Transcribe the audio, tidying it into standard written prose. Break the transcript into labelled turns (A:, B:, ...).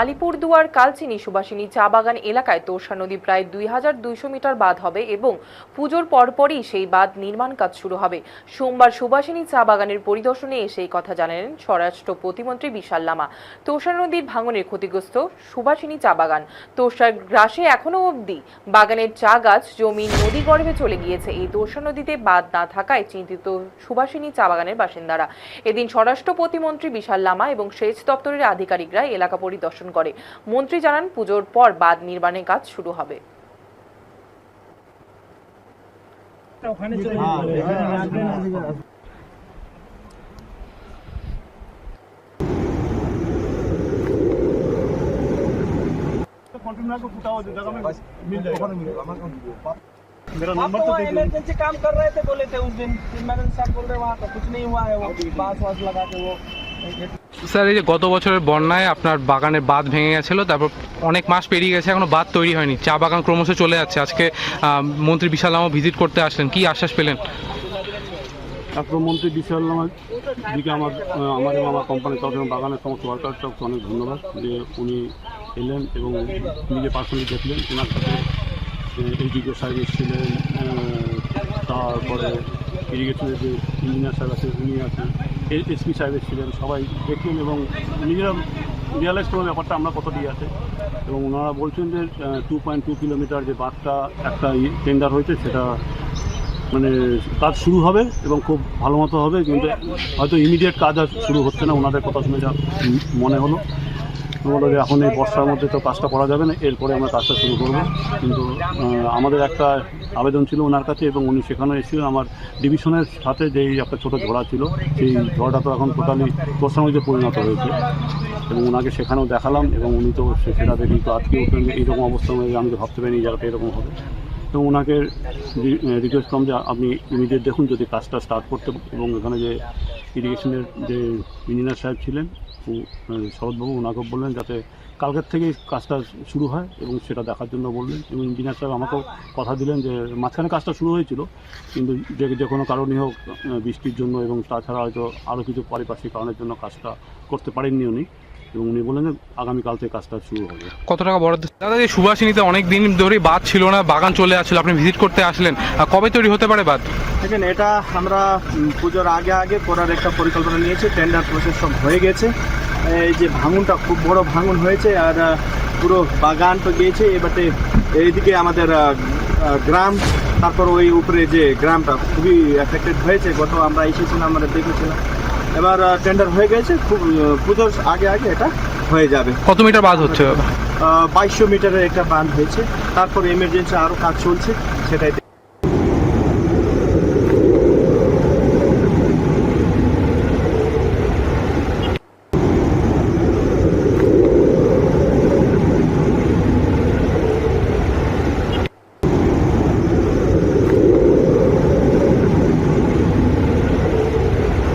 A: আলিপুরদুয়ার কালচিনি সুবাসিনী চা বাগান এলাকায় তোরসা নদী প্রায় 2200 মিটার বাঁধ হবে এবং পুজোর পরপরই সেই বাঁধ নির্মাণ কাজ শুরু হবে। সোমবার সুবাসিনী চা বাগানের পরিদর্শনে এসে এই কথা জানালেন স্বরাষ্ট্র প্রতিমন্ত্রী বিশাল লামা। তোরসা নদীর ভাঙনের ক্ষতিগ্রস্ত সুবাসিনী চা বাগান। তোরসার গ্রাসে এখনো অবধি বাগানের চা গাছ জমি নদী গর্ভে চলে গিয়েছে। এই তোরসা নদীতে বাঁধ না থাকায় চিন্তিত সুবাসিনী চা বাগানের বাসিন্দারা। এদিন স্বরাষ্ট্র প্রতিমন্ত্রী বিশাল লামা এবং সেচ দপ্তরের আধিকারিকরা এলাকা পরিদর্শন করে। মন্ত্রী জানান পুজোর পর বাঁধ নির্মাণের কাজ শুরু হবে।
B: मेरा नंबर तो इमरजेंसी काम कर रहे थे, बोले थे उस दिन इमरजेंसी साहब बोल रहे वहाँ तो कुछ नहीं हुआ है, वो बांस वास लगा के वो।
C: স্যার, এই যে গত বছরের বন্যায় আপনার বাগানের বাঁধ ভেঙে গেছিল, তারপর অনেক মাস পেরিয়ে গেছে, এখনো বাঁধ তৈরি হয়নি, চা বাগান ক্রমশ চলে যাচ্ছে। আজকে মন্ত্রী বিশাল লামা ভিজিট করতে আসলেন, কি আশ্বাস পেলেন?
D: মন্ত্রী বিশাল লামা দিকে আমার এবং আমার কোম্পানির তরফ এবং বাগানের সমস্ত ওয়ার্কারকে অনেক ধন্যবাদ যে উনি এলেন এবং নিজে পার্সোনালি দেখলেন। ওনার সাথে এইদিকে সাহেব এসেছিলেন, তারপরে ইরিগেশনের যে ইঞ্জিনিয়ার সাহেব আছে উনি আছেন, এসপি সাহেব এসেছিলেন, সবাই দেখলেন এবং নিজেরা রিয়ালাইজ করলেন ব্যাপারটা আমরা কত দিয়ে আছে। এবং ওনারা বলছেন যে 2.2 কিলোমিটার যে বাঁধটা একটা টেন্ডার হয়েছে সেটা মানে কাজ শুরু হবে এবং খুব ভালো মতো হবে, কিন্তু হয়তো ইমিডিয়েট কাজ আর শুরু হচ্ছে না। ওনাদের কথা শুনে যা মনে হলো যে এখন এই বর্ষার মধ্যে তো কাজটা করা যাবে না, এরপরে আমরা কাজটা শুরু করব। কিন্তু আমাদের একটা আবেদন ছিল ওনার কাছে এবং উনি সেখানে এসেছিলেন। আমার ডিভিশনের সাথে যেই একটা ছোটো ঝড়া ছিল, সেই ঝড়টা তো এখন টোটালি তোরসার মধ্যে পরিণত হয়েছে এবং ওনাকে সেখানেও দেখালাম এবং উনি তো সেটা দেখি তো আজকে উঠলেন যে এইরকম অবস্থা আমি তো ভাবতে পারিনি এই জায়গাটা এরকম হবে। তো ওনাকে রিকোয়েস্ট করলাম যে আপনি ইমিডিয়েট দেখুন যদি কাজটা স্টার্ট করতে, এবং এখানে যে ইরিগেশনের যে ইঞ্জিনিয়ার সাহেব ছিলেন শরৎবাবু, ওনাকেও বললেন যাতে কালকের থেকেই কাজটা শুরু হয় এবং সেটা দেখার জন্য বললেন। এবং ইঞ্জিনিয়ার সাহেব আমাকেও কথা দিলেন যে মাঝখানে কাজটা শুরু হয়েছিল, কিন্তু যে কোনো কারণেই হোক বৃষ্টির জন্য এবং তাছাড়া হয়তো আরও কিছু পারিপার্শ্বিক কারণের জন্য কাজটা করতে পারেননি উনি, এবং উনি বললেন যে আগামীকাল থেকে কাজটা শুরু হবে।
C: কত টাকা বরাদ্দ? দাদা, এই সুবাসিনীতে অনেক দিন ধরেই বাঁধ ছিল না, বাগান চলে আসছিল, আপনি ভিজিট করতে আসলেন, কবে তৈরি হতে পারে বাঁধ?
B: দেখেন, এটা আমরা পুজোর আগে করার একটা পরিকল্পনা নিয়েছি, টেন্ডার প্রসেস সব হয়ে গেছে। এই যে ভাঙনটা খুব বড় ভাঙন হয়েছে আর পুরো বাগান তো গিয়েছে, এবারে এইদিকে আমাদের গ্রাম, তারপর ওই উপরে যে গ্রামটা খুবই এফেক্টেড হয়েছে। গত আমরা এসেছিলাম, আমরা দেখেছিলাম, এবার টেন্ডার হয়ে গেছে, খুব পুজোর আগে এটা হয়ে যাবে।
C: কত মিটার বাঁধ হচ্ছে?
B: 2200 মিটারের একটা বাঁধ হয়েছে, তারপর এমার্জেন্সি আরও কাজ চলছে, সেটাই